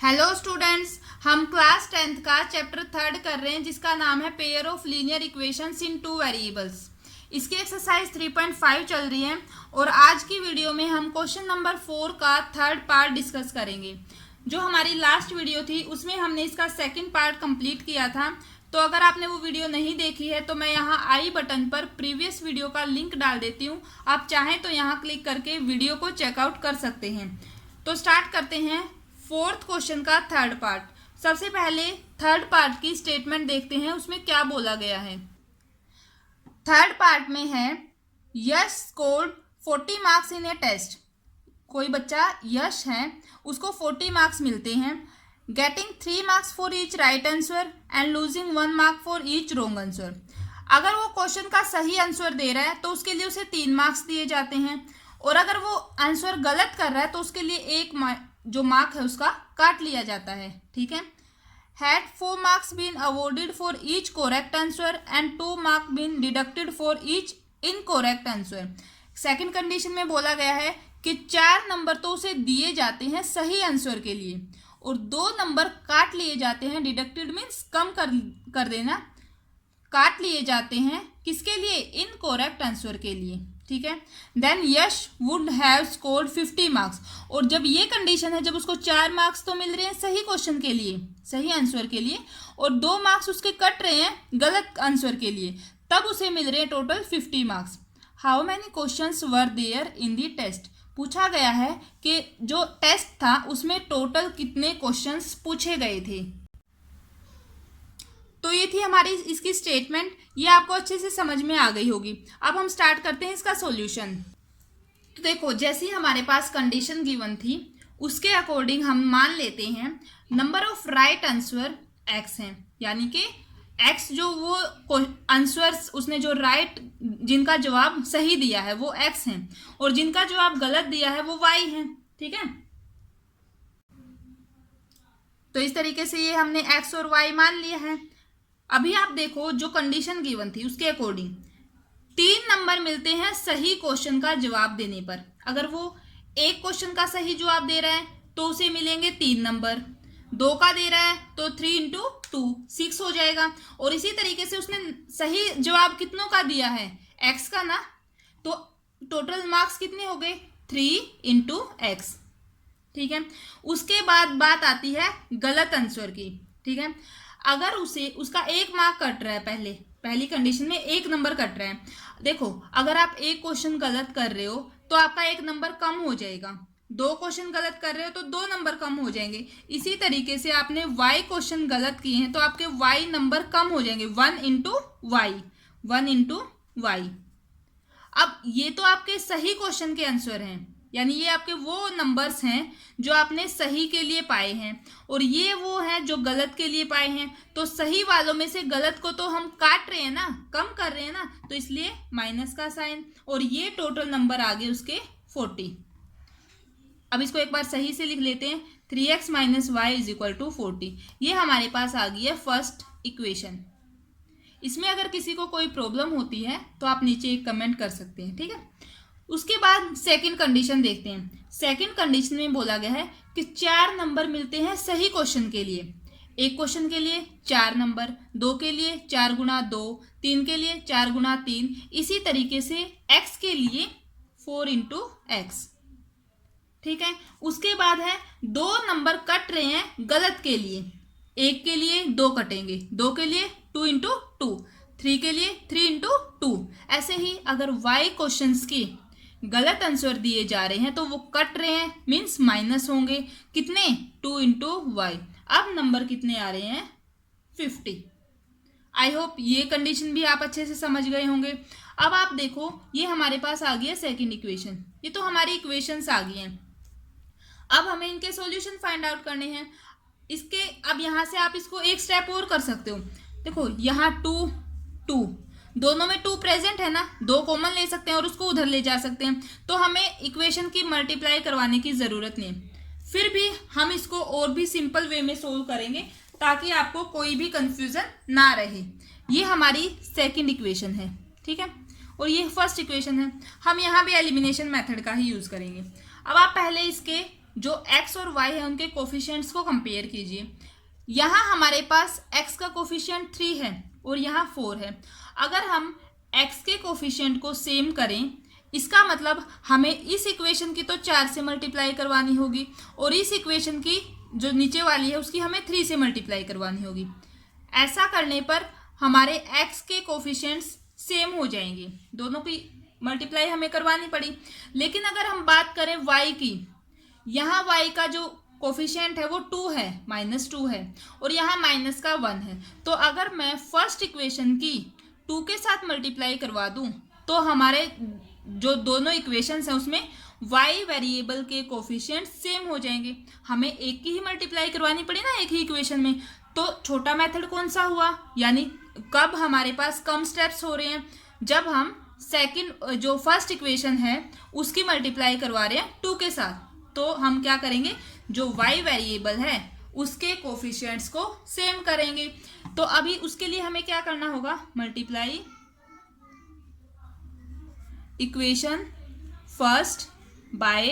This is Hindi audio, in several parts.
हेलो स्टूडेंट्स, हम क्लास 10th का चैप्टर 3 कर रहे हैं जिसका नाम है pair of linear equations in two variables. इसकी एक्सरसाइज 3.5 चल रही है और आज की वीडियो में हम क्वेश्चन नंबर 4 का थर्ड पार्ट डिस्कस करेंगे। जो हमारी लास्ट वीडियो थी उसमें हमने इसका सेकंड पार्ट कंप्लीट किया था, तो अगर आपने वो वीडियो नहीं देखी है तो मैं यहाँ आई बटन पर प्रीवियस वीडियो का लिंक डाल देती हूँ। आप चाहें तो यहाँ क्लिक करके वीडियो को चेकआउट कर सकते हैं। तो स्टार्ट करते हैं फोर्थ क्वेश्चन का थर्ड पार्ट। सबसे पहले थर्ड पार्ट की स्टेटमेंट देखते हैं, उसमें क्या बोला गया है। थर्ड पार्ट में है Yash scored 40 marks in a test. कोई बच्चा यश है, उसको 40 मार्क्स मिलते हैं। Getting 3 marks for each right answer and losing 1 mark for each wrong answer. अगर वो क्वेश्चन का सही आंसर दे रहा है तो उसके लिए उसे 3 मार्क्स दिए जाते हैं, और अगर वो आंसर गलत कर रहा है तो उसके लिए एक जो मार्क है उसका काट लिया जाता है। ठीक है। Had 4 marks been awarded for each correct answer and 2 mark been deducted for each incorrect answer. Second condition में बोला गया है कि 4 नंबर तो उसे दिए जाते हैं सही आंसर के लिए और 2 नंबर काट लिए जाते हैं। डिडक्टेड मीन्स कम कर देना, काट लिए जाते हैं किसके लिए? इनकरेक्ट आंसर के लिए। ठीक है। Then Yash would have scored 50 marks. और जब ये कंडीशन है, जब उसको 4 मार्क्स तो मिल रहे हैं सही क्वेश्चन के लिए, सही आंसर के लिए, और 2 मार्क्स उसके कट रहे हैं गलत आंसर के लिए, तब उसे मिल रहे हैं total 50 marks. How many questions were there in the test. पूछा गया है कि जो टेस्ट था उसमें टोटल कितने क्वेश्चंस पूछे गए थे। तो ये थी हमारी इसकी स्टेटमेंट। ये आपको अच्छे से समझ में आ गई होगी। अब हम स्टार्ट करते हैं इसका सॉल्यूशन। तो देखो, जैसी हमारे पास कंडीशन गिवन थी उसके अकॉर्डिंग हम मान लेते हैं number of right answer x है, यानी कि x जो वो आंसर्स उसने जो राइट जिनका जवाब सही दिया है वो x है, और जिनका जवाब गलत दिया है वो y है। ठीक है। तो इस तरीके से ये हमने x और y मान लिया है। अभी आप देखो, जो कंडीशन गिवन थी उसके अकॉर्डिंग 3 नंबर मिलते हैं सही क्वेश्चन का जवाब देने पर। अगर वो एक क्वेश्चन का सही जवाब दे रहा है तो उसे मिलेंगे 3 नंबर। 2 का दे रहा है तो 3 इंटू 2 6 हो जाएगा। और इसी तरीके से उसने सही जवाब कितनों का दिया है? x का ना, तो टोटल मार्क्स कितने हो गए? 3 इंटू x। ठीक है। उसके बाद बात आती है गलत आंसर की। ठीक है। अगर उसे उसका 1 मार्क कट रहा है, पहली कंडीशन में 1 नंबर कट रहा है। देखो, अगर आप एक क्वेश्चन गलत कर रहे हो तो आपका 1 नंबर कम हो जाएगा। 2 क्वेश्चन गलत कर रहे हो तो 2 नंबर कम हो जाएंगे। इसी तरीके से आपने y क्वेश्चन गलत किए हैं तो आपके y नंबर कम हो जाएंगे। 1 इंटू वाई, 1 इंटू वाई। अब ये तो आपके सही क्वेश्चन के आंसर हैं, यानी ये आपके वो नंबर्स हैं जो आपने सही के लिए पाए हैं, और ये वो हैं जो गलत के लिए पाए हैं। तो सही वालों में से गलत को तो हम काट रहे हैं ना, कम कर रहे हैं ना, तो इसलिए माइनस का साइन, और ये टोटल नंबर आ गए उसके 40। अब इसको एक बार सही से लिख लेते हैं, 3x minus y is equal to 40। ये हमारे पास आ गई है फर्स्ट इक्वेशन। इसमें अगर किसी को कोई प्रॉब्लम होती है तो आप नीचे एक कमेंट कर सकते हैं। ठीक है। उसके बाद सेकंड कंडीशन देखते हैं। सेकंड कंडीशन में बोला गया है कि 4 नंबर मिलते हैं सही क्वेश्चन के लिए। एक क्वेश्चन के लिए 4 नंबर, 2 के लिए 4 गुना 2, 3 के लिए 4 गुना 3, इसी तरीके से x के लिए 4 इंटू एक्स। ठीक है। उसके बाद है 2 नंबर कट रहे हैं गलत के लिए। 1 के लिए 2 कटेंगे, 2 के लिए 2 इंटू 2, 3 के लिए 3 इंटू 2। ऐसे ही अगर y क्वेश्चंस की गलत आंसर दिए जा रहे हैं तो वो कट रहे हैं, मीन्स माइनस होंगे। कितने? 2 इंटू वाई। अब नंबर कितने आ रहे हैं? 50। आई होप ये कंडीशन भी आप अच्छे से समझ गए होंगे। अब आप देखो, ये हमारे पास आ गई है सेकेंड इक्वेशन। ये तो हमारी इक्वेशंस आ गई हैं। अब हमें इनके सॉल्यूशन फाइंड आउट करने हैं इसके। अब यहाँ से आप इसको एक स्टेप और कर सकते हो। देखो, यहाँ 2 2, दोनों में 2 प्रेजेंट है ना, 2 कॉमन ले सकते हैं और उसको उधर ले जा सकते हैं, तो हमें इक्वेशन की मल्टीप्लाई करवाने की ज़रूरत नहीं है। फिर भी हम इसको और भी सिंपल वे में सोल्व करेंगे ताकि आपको कोई भी कंफ्यूजन ना रहे। ये हमारी सेकंड इक्वेशन है। ठीक है। और ये फर्स्ट इक्वेशन है। हम यहाँ भी एलिमिनेशन मेथड का ही यूज़ करेंगे। अब आप पहले इसके जो x और y है उनके कोफिशिएंट्स को कंपेयर कीजिए। यहाँ हमारे पास x का कोफिशिएंट 3 है और यहाँ 4 है। अगर हम x के कोफिशिएंट को सेम करें, इसका मतलब हमें इस इक्वेशन की तो 4 से मल्टीप्लाई करवानी होगी और इस इक्वेशन की जो नीचे वाली है उसकी हमें 3 से मल्टीप्लाई करवानी होगी। ऐसा करने पर हमारे x के कोफिशिएंट्स सेम हो जाएंगे, दोनों की मल्टीप्लाई हमें करवानी पड़ी। लेकिन अगर हम बात करें y की, यहाँ y का जो कोफिशिएंट है वो 2 है, -2 है और यहाँ -1 है। तो अगर मैं फर्स्ट इक्वेशन की 2 के साथ मल्टीप्लाई करवा दूं तो हमारे जो दोनों इक्वेशंस हैं उसमें y वेरिएबल के कोफिशिएंट सेम हो जाएंगे। हमें एक की ही मल्टीप्लाई करवानी पड़ी ना एक ही इक्वेशन में। तो छोटा मेथड कौन सा हुआ, यानी कब हमारे पास कम स्टेप्स हो रहे हैं, जब हम सेकंड जो फर्स्ट इक्वेशन है उसकी मल्टीप्लाई करवा रहे हैं 2 के साथ। तो हम क्या करेंगे, जो y वेरिएबल है उसके कोफिशिएंट्स को सेम करेंगे। तो अभी उसके लिए हमें क्या करना होगा, मल्टीप्लाई इक्वेशन फर्स्ट बाय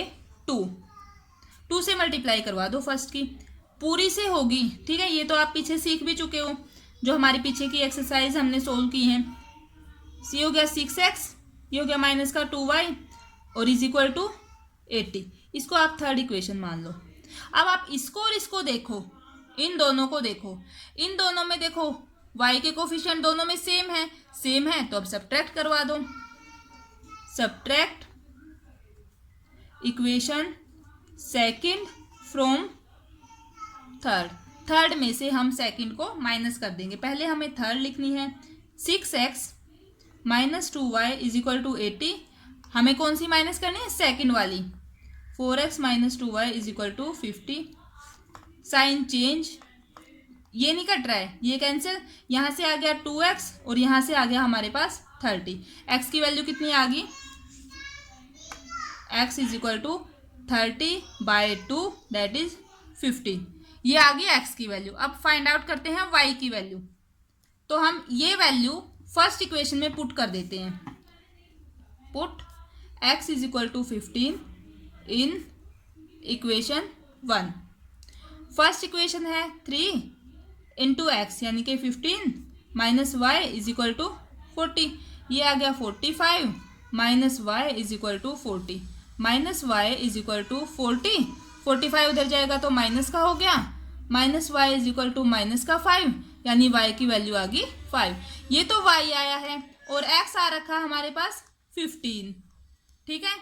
2 से मल्टीप्लाई करवा दो फर्स्ट की, पूरी से होगी। ठीक है, ये तो आप पीछे सीख भी चुके हो, जो हमारी पीछे की एक्सरसाइज हमने सोल्व की है। सी हो गया 6x, ये हो गया -2y और इज इक्वल टू 80। इसको आप थर्ड इक्वेशन मान लो। अब आप इसको और इसको देखो, इन दोनों को देखो, इन दोनों में देखो y के कोफिशिएंट दोनों में सेम है तो अब सब्ट्रैक्ट करवा दो। Subtract equation second from third में से हम सेकंड को माइनस कर देंगे। पहले हमें थर्ड लिखनी है, 6x -2y is equal to 80। हमें कौन सी माइनस करनी है, सेकंड वाली। 4x -2y is equal to 50। Sign change, ये नहीं कट रहा है, ये कैंसिल, यहाँ से आ गया 2x और यहाँ से आ गया हमारे पास 30। x की वैल्यू कितनी आ गई, x is equal to 30/2 that is 50। ये आ गई x की वैल्यू। अब फाइंड आउट करते हैं y की वैल्यू। तो हम ये वैल्यू फर्स्ट इक्वेशन में पुट कर देते हैं। Put x is equal to 15 in equation 1। First equation है 3 इंटू एक्स यानी कि 15 minus y is equal to 40। ये आ गया 45 minus y is equal to 40 minus y is equal to 40। 45 उधर जाएगा तो माइनस का हो गया, minus y is equal to minus का 5 यानी y की वैल्यू आ गई 5। ये तो y आया है और x आ रखा हमारे पास 15। ठीक है,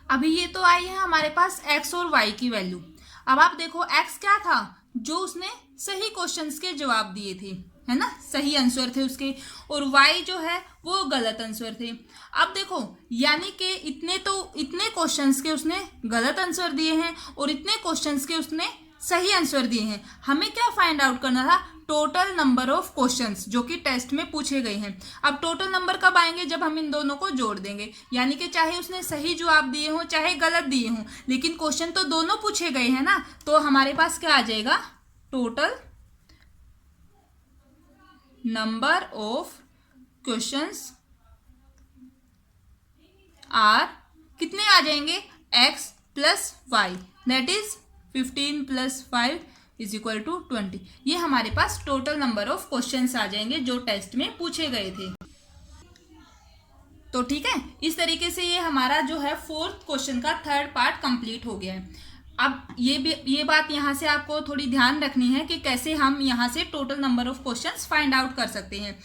अभी ये तो आई है हमारे पास x और y की वैल्यू। अब आप देखो x क्या था, जो उसने सही क्वेश्चंस के जवाब दिए थे, है ना, सही आंसर थे उसके, और y जो है वो गलत आंसर थे। अब देखो यानी कि इतने क्वेश्चंस के उसने गलत आंसर दिए हैं और इतने क्वेश्चंस के उसने सही आंसर दिए हैं। हमें क्या फाइंड आउट करना था, टोटल नंबर ऑफ क्वेश्चंस जो कि टेस्ट में पूछे गए हैं। अब टोटल नंबर कब आएंगे, जब हम इन दोनों को जोड़ देंगे, यानी कि चाहे उसने सही जवाब दिए हों चाहे गलत दिए हों, लेकिन क्वेश्चन तो दोनों पूछे गए हैं ना। तो हमारे पास क्या आ जाएगा, total number of questions are कितने आ जाएंगे, x plus y that is 15 plus 5 is equal to 20। ये हमारे पास टोटल नंबर ऑफ क्वेश्चंस आ जाएंगे जो टेस्ट में पूछे गए थे। तो ठीक है, इस तरीके से ये हमारा जो है फोर्थ क्वेश्चन का थर्ड पार्ट कंप्लीट हो गया है। अब ये बात यहाँ से आपको थोड़ी ध्यान रखनी है कि कैसे हम यहाँ से total number of questions find out कर सकते हैं।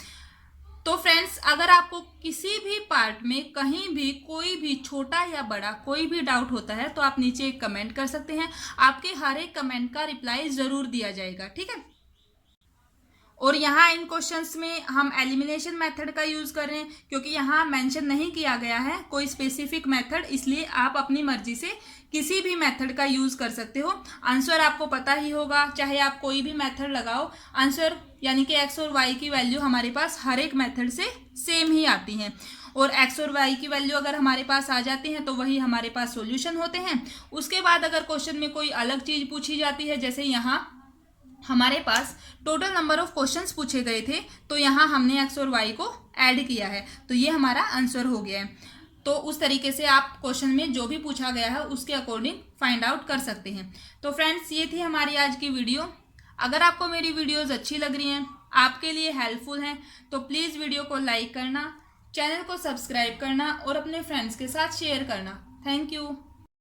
तो फ्रेंड्स, अगर आपको किसी भी पार्ट में कहीं भी कोई भी छोटा या बड़ा कोई भी डाउट होता है तो आप नीचे एक कमेंट कर सकते हैं। आपके हर एक कमेंट का रिप्लाई ज़रूर दिया जाएगा। ठीक है, और यहाँ इन क्वेश्चंस में हम एलिमिनेशन मेथड का यूज़ कर रहे हैं क्योंकि यहाँ मेंशन नहीं किया गया है कोई स्पेसिफिक मेथड, इसलिए आप अपनी मर्जी से किसी भी मेथड का यूज़ कर सकते हो। आंसर आपको पता ही होगा, चाहे आप कोई भी मेथड लगाओ, आंसर यानी कि x और y की वैल्यू हमारे पास हर एक मेथड से सेम ही आती हैं। और x और y की वैल्यू अगर हमारे पास आ जाती हैं तो वही हमारे पास सॉल्यूशन होते हैं। उसके बाद अगर क्वेश्चन में कोई अलग चीज़ पूछी जाती है, जैसे यहाँ हमारे पास टोटल नंबर ऑफ क्वेश्चंस पूछे गए थे तो यहाँ हमने x और y को ऐड किया है, तो ये हमारा आंसर हो गया है। तो उस तरीके से आप क्वेश्चन में जो भी पूछा गया है उसके अकॉर्डिंग फाइंड आउट कर सकते हैं। तो फ्रेंड्स, ये थी हमारी आज की वीडियो। अगर आपको मेरी वीडियोस अच्छी लग रही हैं, आपके लिए हेल्पफुल हैं, तो प्लीज़ वीडियो को लाइक करना, चैनल को सब्सक्राइब करना और अपने फ्रेंड्स के साथ शेयर करना। Thank you.